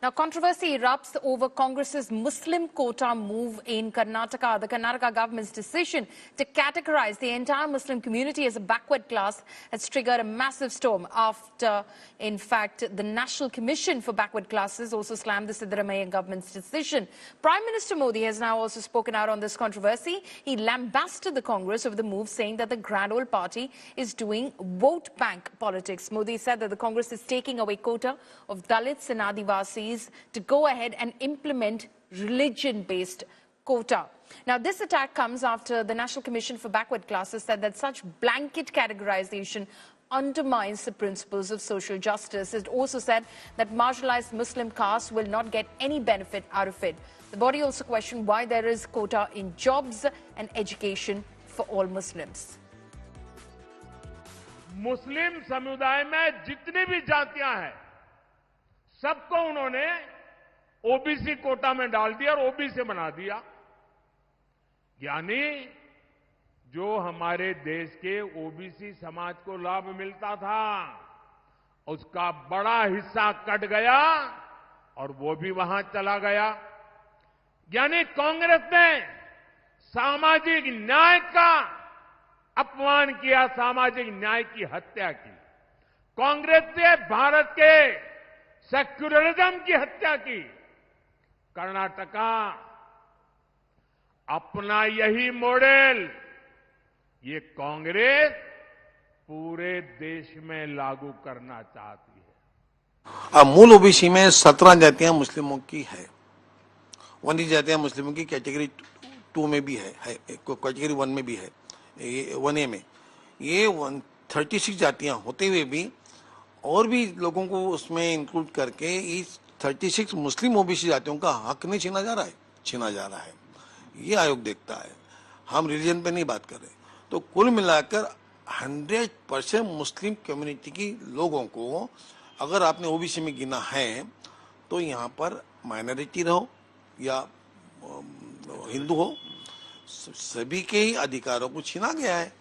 Now, controversy erupts over Congress's Muslim quota move in Karnataka. The Karnataka government's decision to categorize the entire Muslim community as a backward class has triggered a massive storm after, in fact, the National Commission for Backward Classes also slammed the Siddaramaiah government's decision. Prime Minister Modi has now also spoken out on this controversy. He lambasted the Congress over the move, saying that the Grand Old Party is doing vote bank politics. Modi said that the Congress is taking away quota of Dalits and Adivasis to go ahead and implement religion-based quota. Now, this attack comes after the National Commission for Backward Classes said that such blanket categorization undermines the principles of social justice. It also said that marginalized Muslim castes will not get any benefit out of it. The body also questioned why there is quota in jobs and education for all Muslims. मुस्लिम समुदाय में जितनी भी जातियां हैं, सबको उन्होंने OBC Kota में डाल दिया और ओबीसी बना दिया। यानी जो हमारे देश के ओबीसी समाज को लाभ मिलता था, उसका बड़ा हिस्सा कट गया और वो भी वहां चला गया। यानी कांग्रेस ने सामाजिक न्याय का अपमान किया, सामाजिक न्याय की हत्या की। कांग्रेस ने भारत के सेक्युलरिज्म की हत्या की। कर्नाटका अपना यही मॉडल ये कांग्रेस पूरे देश में लागू करना चाहती है। अब मूल ओबीसी में 17 जातियां मुस्लिमों की है, 19 जातियां मुस्लिमों की कैटेगरी 2 में भी है कैटेगरी 1 में भी है, ये 1A में। ये 36 जातियां होते हुए भी और भी लोगों को उसमें इंक्लूड करके इस 36 मुस्लिम ओबीसी जातियों का हक नहीं छीना जा रहा है। ये आयोग देखता है, हम रिलीजन पे नहीं बात कर रहे। तो कुल मिलाकर 100% मुस्लिम कम्युनिटी की लोगों को अगर आपने ओबीसी में गिना है तो यहाँ पर माइनॉरिटी रहो या हिंदू हो, सभी के ही अधिकारों को छीना गया है।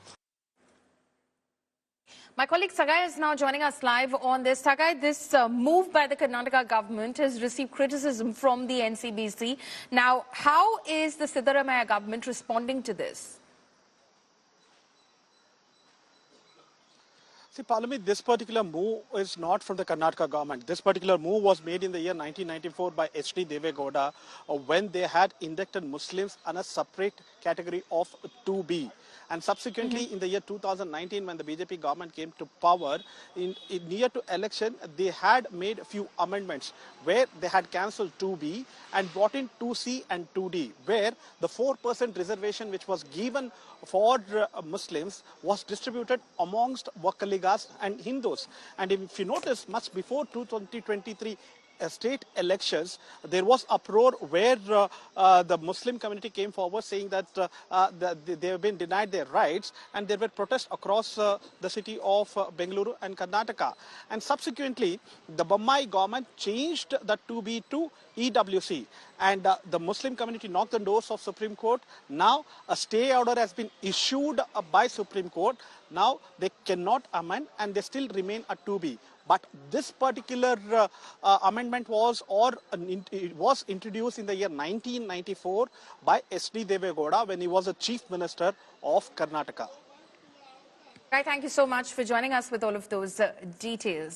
My colleague Sagai is now joining us live on this. Sagai, this move by the Karnataka government has received criticism from the NCBC. Now, how is the Siddaramaiah government responding to this? See, Parliament, this particular move is not from the Karnataka government. This particular move was made in the year 1994 by H.D. Devegowda when they had inducted Muslims on a separate category of 2B. And subsequently, in the year 2019, when the BJP government came to power, in near to election, they had made a few amendments where they had cancelled 2B and brought in 2C and 2D, where the 4% reservation which was given for Muslims was distributed amongst Wakaligas and Hindus. And if you notice, much before 2023 state elections, there was uproar where the Muslim community came forward saying that they have been denied their rights, and there were protests across the city of Bengaluru and Karnataka. And subsequently, the Bommai government changed the 2B to EWC, and the Muslim community knocked the doors of Supreme Court. Now a stay order has been issued by Supreme Court. Now they cannot amend and they still remain a 2B. But this particular amendment was introduced in the year 1994 by S.D. Devegowda when he was the Chief Minister of Karnataka. Right, thank you so much for joining us with all of those details.